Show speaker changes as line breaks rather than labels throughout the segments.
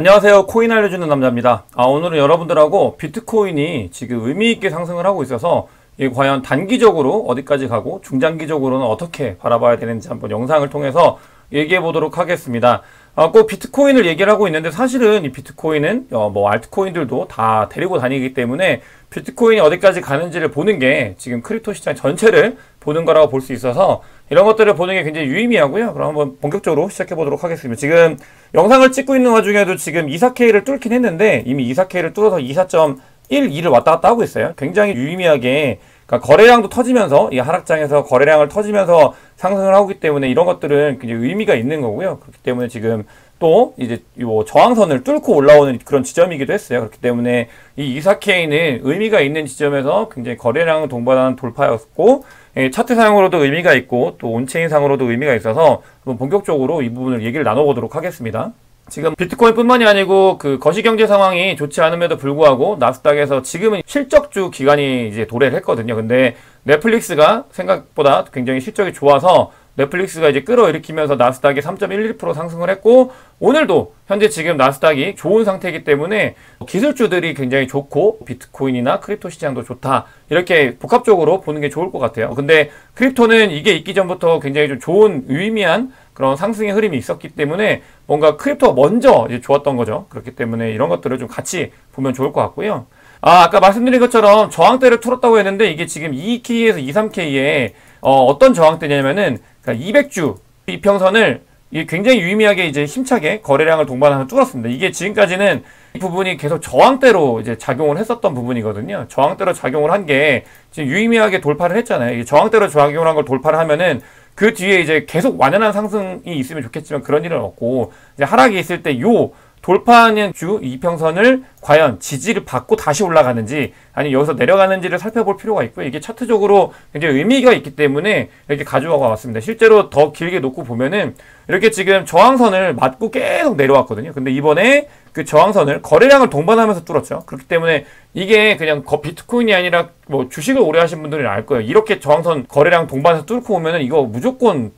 안녕하세요. 코인 알려주는 남자입니다. 오늘은 여러분들하고 비트코인이 지금 의미있게 상승을 하고 있어서 이게 과연 단기적으로 어디까지 가고 중장기적으로는 어떻게 바라봐야 되는지 한번 영상을 통해서 얘기해 보도록 하겠습니다. 꼭 비트코인을 얘기를 하고 있는데 사실은 이 비트코인은 뭐 알트코인들도 다 데리고 다니기 때문에 비트코인이 어디까지 가는지를 보는 게 지금 크립토 시장 전체를 보는 거라고 볼 수 있어서 이런 것들을 보는 게 굉장히 유의미하고요. 그럼 한번 본격적으로 시작해 보도록 하겠습니다. 지금 영상을 찍고 있는 와중에도 지금 24K를 뚫긴 했는데 이미 24K를 뚫어서 24.12를 왔다 갔다 하고 있어요. 굉장히 유의미하게 그러니까 거래량도 터지면서 이 하락장에서 거래량을 터지면서 상승을 하고 있기 때문에 이런 것들은 굉장히 의미가 있는 거고요. 그렇기 때문에 지금 또 이제 요 저항선을 뚫고 올라오는 그런 지점이기도 했어요. 그렇기 때문에 이 24K는 의미가 있는 지점에서 굉장히 거래량을 동반하는 돌파였고 차트상으로도 의미가 있고 또 온체인상으로도 의미가 있어서 한번 본격적으로 이 부분을 얘기를 나눠보도록 하겠습니다. 지금 비트코인뿐만이 아니고 그 거시경제 상황이 좋지 않음에도 불구하고 나스닥에서 지금은 실적주 기간이 이제 도래를 했거든요. 근데 넷플릭스가 생각보다 굉장히 실적이 좋아서 넷플릭스가 이제 끌어일으키면서 나스닥이 3.11% 상승을 했고 오늘도 현재 지금 나스닥이 좋은 상태이기 때문에 기술주들이 굉장히 좋고 비트코인이나 크립토 시장도 좋다 이렇게 복합적으로 보는 게 좋을 것 같아요. 근데 크립토는 이게 있기 전부터 굉장히 좀 좋은 유의미한 그런 상승의 흐름이 있었기 때문에 뭔가 크립토가 먼저 이제 좋았던 거죠. 그렇기 때문에 이런 것들을 좀 같이 보면 좋을 것 같고요. 아까 말씀드린 것처럼 저항대를 뚫었다고 했는데 이게 지금 2K에서 23K에 어떤 저항대냐면은 그러니까 200주 이평선을 이게 굉장히 유의미하게 이제 힘차게 거래량을 동반하면서 뚫었습니다. 이게 지금까지는 이 부분이 계속 저항대로 이제 작용을 했었던 부분이거든요. 저항대로 작용을 한 게 지금 유의미하게 돌파를 했잖아요. 이 저항대로 작용을 한 걸 돌파를 하면은 그 뒤에 이제 계속 완연한 상승이 있으면 좋겠지만 그런 일은 없고 이제 하락이 있을 때 요 돌파하는 주 이평선을 과연 지지를 받고 다시 올라가는지 아니면 여기서 내려가는지를 살펴볼 필요가 있고요. 이게 차트적으로 굉장히 의미가 있기 때문에 이렇게 가져와 왔습니다. 실제로 더 길게 놓고 보면은 이렇게 지금 저항선을 맞고 계속 내려왔거든요. 근데 이번에 그 저항선을 거래량을 동반하면서 뚫었죠. 그렇기 때문에 이게 그냥 비트코인이 아니라 뭐 주식을 오래 하신 분들은 알 거예요. 이렇게 저항선 거래량 동반해서 뚫고 오면은 이거 무조건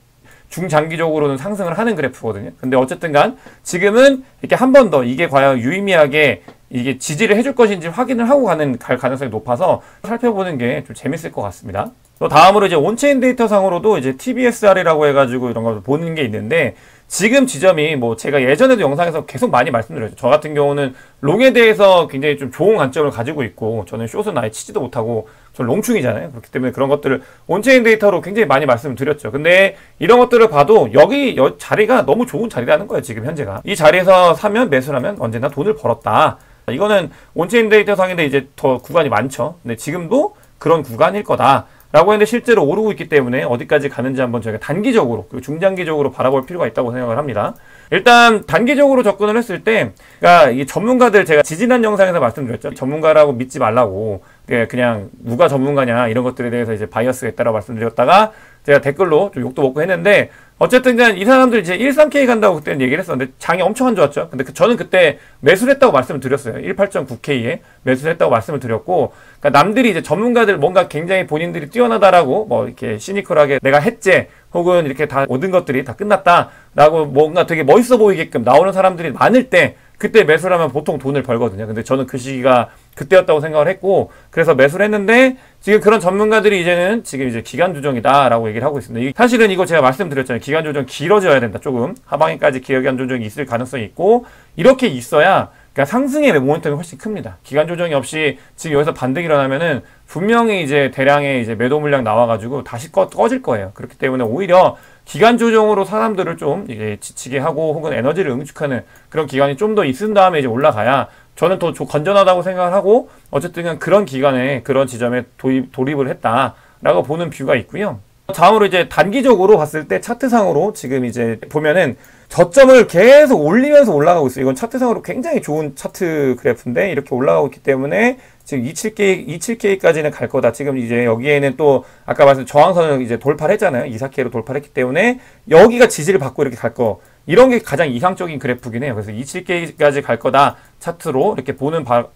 중장기적으로는 상승을 하는 그래프거든요. 근데 어쨌든 간 지금은 이렇게 한 번 더 이게 과연 유의미하게 이게 지지를 해줄 것인지 확인을 하고 갈 가능성이 높아서 살펴보는 게 좀 재밌을 것 같습니다. 또 다음으로 이제 온체인 데이터 상으로도 이제 TBSR이라고 해가지고 이런 걸 보는 게 있는데 지금 지점이 뭐 제가 예전에도 영상에서 계속 많이 말씀드렸죠. 저 같은 경우는 롱에 대해서 굉장히 좀 좋은 관점을 가지고 있고 저는 숏은 아예 치지도 못하고 저는 롱충이잖아요. 그렇기 때문에 그런 것들을 온체인 데이터로 굉장히 많이 말씀을 드렸죠. 근데 이런 것들을 봐도 여기 자리가 너무 좋은 자리라는 거예요. 지금 현재가. 이 자리에서 사면 매수를 하면 언제나 돈을 벌었다. 이거는 온체인 데이터 상인데 이제 더 구간이 많죠. 근데 지금도 그런 구간일 거다. 라고 했는데 실제로 오르고 있기 때문에 어디까지 가는지 한번 저희가 단기적으로 그리고 중장기적으로 바라볼 필요가 있다고 생각을 합니다. 일단 단기적으로 접근을 했을 때 그러니까 이 전문가들 제가 지지난 영상에서 말씀드렸죠. 전문가라고 믿지 말라고 그냥 누가 전문가냐 이런 것들에 대해서 이제 바이어스가 있다고 말씀드렸다가 제가 댓글로 좀 욕도 먹고 했는데 어쨌든 이 사람들 이제 13K 간다고 그때는 얘기를 했었는데 장이 엄청 안 좋았죠. 근데 저는 그때 매수를 했다고 말씀을 드렸어요. 18.9K에 매수를 했다고 말씀을 드렸고 그러니까 남들이 이제 전문가들 뭔가 굉장히 본인들이 뛰어나다라고 뭐 이렇게 시니컬하게 내가 했제 혹은 이렇게 다 모든 것들이 다 끝났다라고 뭔가 되게 멋있어 보이게끔 나오는 사람들이 많을 때 그때 매수를 하면 보통 돈을 벌거든요. 근데 저는 그 시기가 그때였다고 생각을 했고 그래서 매수를 했는데 지금 그런 전문가들이 이제는 지금 이제 기간 조정이다라고 얘기를 하고 있습니다. 사실은 이거 제가 말씀드렸잖아요. 기간 조정 길어져야 된다. 조금 하방에까지 기간 조정이 있을 가능성이 있고 이렇게 있어야 그러니까 상승의 모멘텀이 훨씬 큽니다. 기간 조정이 없이 지금 여기서 반등이 일어나면은 분명히 이제 대량의 이제 매도 물량 나와가지고 다시 꺼질 거예요. 그렇기 때문에 오히려 기간 조정으로 사람들을 좀 이제 지치게 하고 혹은 에너지를 응축하는 그런 기간이 좀 더 있은 다음에 이제 올라가야 저는 더 건전하다고 생각을 하고 어쨌든 그런 기간에 그런 지점에 돌입을 했다라고 보는 뷰가 있고요. 다음으로 이제 단기적으로 봤을 때 차트상으로 지금 이제 보면은 저점을 계속 올리면서 올라가고 있어요. 이건 차트상으로 굉장히 좋은 차트 그래프인데 이렇게 올라가고 있기 때문에 지금 27K까지는 갈 거다. 지금 이제 여기에는 또 아까 말씀 저항선을 이제 돌파를 했잖아요. 24K로 돌파를 했기 때문에 여기가 지지를 받고 이렇게 갈 거. 이런 게 가장 이상적인 그래프긴 해요. 그래서 27K까지 갈 거다 차트로 이렇게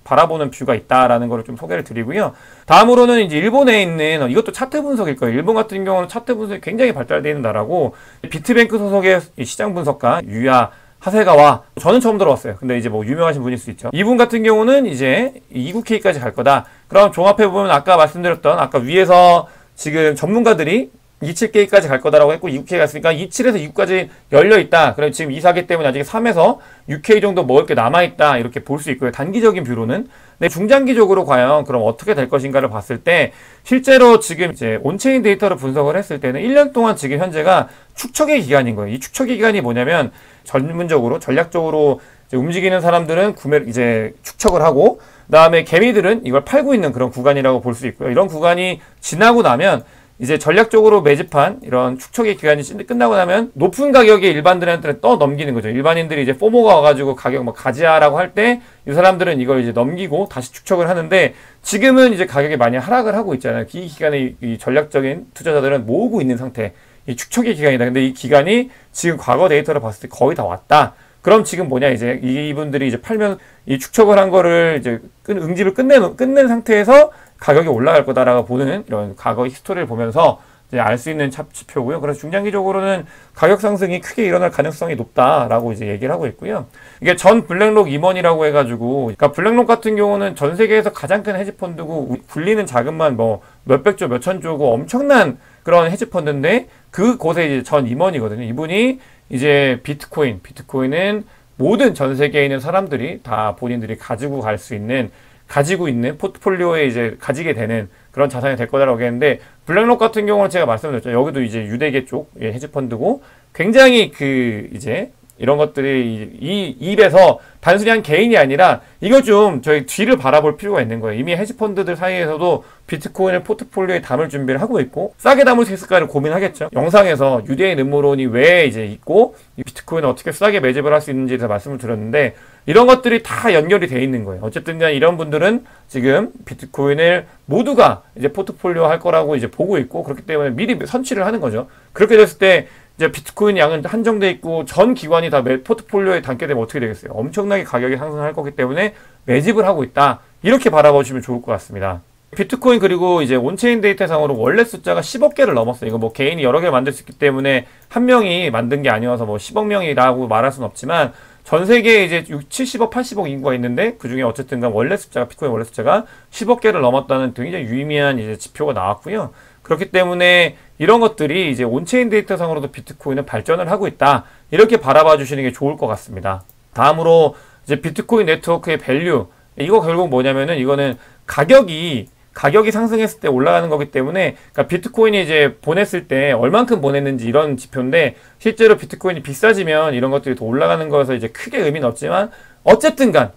바라보는 뷰가 있다라는 거를 좀 소개를 드리고요. 다음으로는 이제 일본에 있는 이것도 차트 분석일 거예요. 일본 같은 경우는 차트 분석이 굉장히 발달되어 있는 나라고 비트뱅크 소속의 시장 분석가 유야 하세가와 저는 처음 들어봤어요. 근데 이제 뭐 유명하신 분일 수 있죠. 이분 같은 경우는 이제 29K까지 갈 거다. 그럼 종합해보면 아까 말씀드렸던 아까 위에서 지금 전문가들이 27K까지 갈 거다라고 했고 29K 갔으니까 27에서 29까지 열려있다. 그럼 지금 2사기 때문에 나중에 3에서 6K 정도 먹을 게 남아있다. 이렇게 볼 수 있고요. 단기적인 뷰로는. 근데 중장기적으로 과연 그럼 어떻게 될 것인가를 봤을 때 실제로 지금 이제 온체인 데이터를 분석을 했을 때는 1년 동안 지금 현재가 축척의 기간인 거예요. 이 축척의 기간이 뭐냐면 전문적으로 전략적으로 이제 움직이는 사람들은 이제 축척을 하고 그다음에 개미들은 이걸 팔고 있는 그런 구간이라고 볼 수 있고요. 이런 구간이 지나고 나면 이제 전략적으로 매집한 이런 축척의 기간이 끝나고 나면 높은 가격에 일반들한테 넘기는 거죠. 일반인들이 이제 포모가 와가지고 가격 뭐 가지하라고 할 때 이 사람들은 이걸 이제 넘기고 다시 축척을 하는데 지금은 이제 가격이 많이 하락을 하고 있잖아요. 이 기간에 이 전략적인 투자자들은 모으고 있는 상태. 이 축척의 기간이다. 근데 이 기간이 지금 과거 데이터를 봤을 때 거의 다 왔다. 그럼 지금 뭐냐 이제 이분들이 이제 팔면 이 축척을 한 거를 이제 응집을 끝낸 상태에서 가격이 올라갈 거다라고 보는 이런 과거 히스토리를 보면서 알 수 있는 지표고요. 그래서 중장기적으로는 가격 상승이 크게 일어날 가능성이 높다라고 이제 얘기를 하고 있고요. 이게 전 블랙록 임원이라고 해가지고, 그러니까 블랙록 같은 경우는 전 세계에서 가장 큰 헤지펀드고 굴리는 자금만 뭐 몇백조, 몇천조고 엄청난 그런 헤지펀드인데 그곳에 이제 전 임원이거든요. 이분이 이제 비트코인은 모든 전 세계에 있는 사람들이 다 본인들이 가지고 있는 포트폴리오에 이제 가지게 되는 그런 자산이 될 거다라고 했는데 블랙록 같은 경우는 제가 말씀드렸죠. 여기도 이제 유대계 쪽 헤지펀드고 굉장히 이제 이런 것들이 이 입에서 단순히 한 개인이 아니라 이거 좀 저희 뒤를 바라볼 필요가 있는 거예요. 이미 헤지펀드들 사이에서도 비트코인을 포트폴리오에 담을 준비를 하고 있고 싸게 담을 수 있을까를 고민하겠죠. 영상에서 유대인 음모론이 왜 이제 있고 이 비트코인을 어떻게 싸게 매집을 할 수 있는지에 대해서 말씀을 드렸는데 이런 것들이 다 연결이 돼 있는 거예요. 어쨌든 간에 이런 분들은 지금 비트코인을 모두가 이제 포트폴리오 할 거라고 이제 보고 있고 그렇기 때문에 미리 선취를 하는 거죠. 그렇게 됐을 때 이제 비트코인 양은 한정돼 있고 전 기관이 다 포트폴리오에 담게 되면 어떻게 되겠어요? 엄청나게 가격이 상승할 거기 때문에 매집을 하고 있다. 이렇게 바라보시면 좋을 것 같습니다. 비트코인 그리고 이제 온체인 데이터상으로 원래 숫자가 10억 개를 넘었어요. 이거 뭐 개인이 여러 개 만들 수 있기 때문에 한 명이 만든 게 아니어서 뭐 10억 명이라고 말할 수는 없지만 전 세계에 이제 70억, 80억 인구가 있는데 그 중에 어쨌든 간 비트코인 원래 숫자가 10억 개를 넘었다는 굉장히 유의미한 이제 지표가 나왔고요. 그렇기 때문에 이런 것들이 이제 온체인 데이터상으로도 비트코인은 발전을 하고 있다. 이렇게 바라봐 주시는 게 좋을 것 같습니다. 다음으로 이제 비트코인 네트워크의 밸류. 이거 결국 뭐냐면은 이거는 가격이 상승했을 때 올라가는 거기 때문에 그러니까 비트코인이 이제 보냈을 때 얼만큼 보냈는지 이런 지표인데 실제로 비트코인이 비싸지면 이런 것들이 더 올라가는 거여서 이제 크게 의미는 없지만 어쨌든 간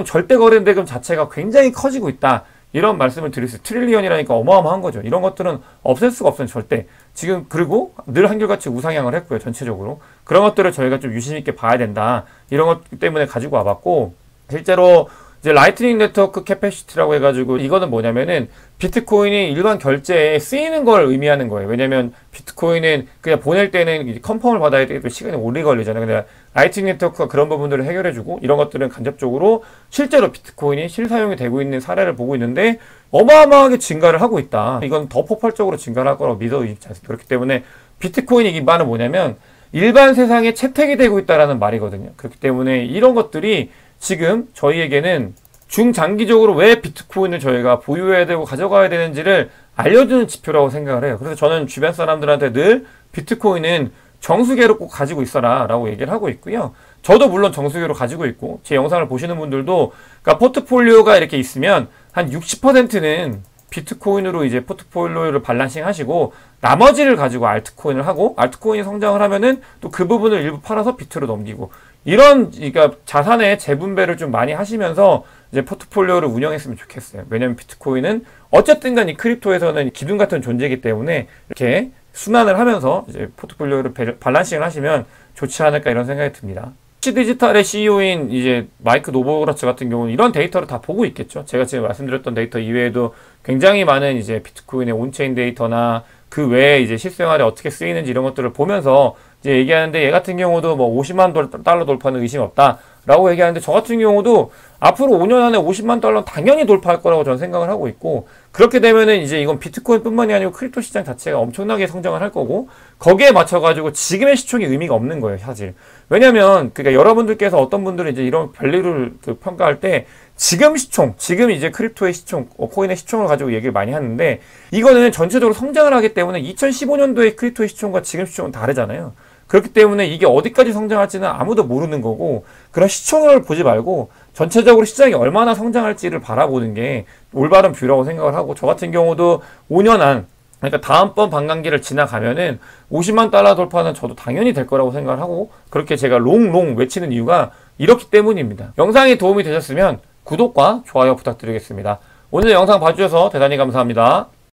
절대 거래대금 자체가 굉장히 커지고 있다. 이런 말씀을 드릴 수 있어요. 트릴리언이라니까 어마어마한 거죠. 이런 것들은 없앨 수가 없어요. 절대. 지금 그리고 늘 한결같이 우상향을 했고요. 전체적으로. 그런 것들을 저희가 좀 유심 있게 봐야 된다. 이런 것 때문에 가지고 와봤고 실제로 이제 라이트닝 네트워크 캐패시티라고 해가지고 이거는 뭐냐면은 비트코인이 일반 결제에 쓰이는 걸 의미하는 거예요. 왜냐면 비트코인은 그냥 보낼 때는 컨펌을 받아야 되고 시간이 오래 걸리잖아요. 근데 라이트닝 네트워크가 그런 부분들을 해결해주고 이런 것들은 간접적으로 실제로 비트코인이 실사용이 되고 있는 사례를 보고 있는데 어마어마하게 증가를 하고 있다. 이건 더 폭발적으로 증가를 할 거라고 믿어 의지 않습니다. 그렇기 때문에 비트코인이 이 말은 뭐냐면 일반 세상에 채택이 되고 있다라는 말이거든요. 그렇기 때문에 이런 것들이 지금 저희에게는 중장기적으로 왜 비트코인을 저희가 보유해야 되고 가져가야 되는지를 알려주는 지표라고 생각을 해요. 그래서 저는 주변 사람들한테 늘 비트코인은 정수계로 꼭 가지고 있어라 라고 얘기를 하고 있고요. 저도 물론 정수계로 가지고 있고 제 영상을 보시는 분들도 그러니까 포트폴리오가 이렇게 있으면 한 60%는 비트코인으로 이제 포트폴리오를 발란싱 하시고 나머지를 가지고 알트코인을 하고 알트코인이 성장을 하면은 또 그 부분을 일부 팔아서 비트로 넘기고 이런 그러니까 자산의 재분배를 좀 많이 하시면서 이제 포트폴리오를 운영했으면 좋겠어요. 왜냐면 비트코인은 어쨌든 간 이 크립토에서는 기둥 같은 존재이기 때문에 이렇게 순환을 하면서 이제 포트폴리오를 발란싱을 하시면 좋지 않을까 이런 생각이 듭니다. 디지털의 CEO인 이제 마이크 노보그라츠 같은 경우는 이런 데이터를 다 보고 있겠죠. 제가 지금 말씀드렸던 데이터 이외에도 굉장히 많은 이제 비트코인의 온체인 데이터나 그 외에 이제 실생활에 어떻게 쓰이는지 이런 것들을 보면서 이제 얘기하는데 얘 같은 경우도 뭐 50만 달러 돌파는 의심 없다 라고 얘기하는데 저 같은 경우도 앞으로 5년 안에 50만 달러는 당연히 돌파할 거라고 저는 생각을 하고 있고 그렇게 되면은 이제 이건 비트코인 뿐만이 아니고 크립토 시장 자체가 엄청나게 성장을 할 거고 거기에 맞춰가지고 지금의 시총이 의미가 없는 거예요 사실. 왜냐면 그러니까 여러분들께서 어떤 분들은 이제 이런 밸류를 그 평가할 때 지금 시총, 지금 이제 크립토의 시총, 코인의 시총을 가지고 얘기를 많이 하는데 이거는 전체적으로 성장을 하기 때문에 2015년도의 크립토의 시총과 지금 시총은 다르잖아요. 그렇기 때문에 이게 어디까지 성장할지는 아무도 모르는 거고 그런 시총을 보지 말고 전체적으로 시장이 얼마나 성장할지를 바라보는 게 올바른 뷰라고 생각을 하고 저 같은 경우도 5년 안 그러니까 다음번 반감기를 지나가면은 50만 달러 돌파는 저도 당연히 될 거라고 생각을 하고 그렇게 제가 롱 외치는 이유가 이렇기 때문입니다. 영상이 도움이 되셨으면 구독과 좋아요 부탁드리겠습니다. 오늘 영상 봐주셔서 대단히 감사합니다.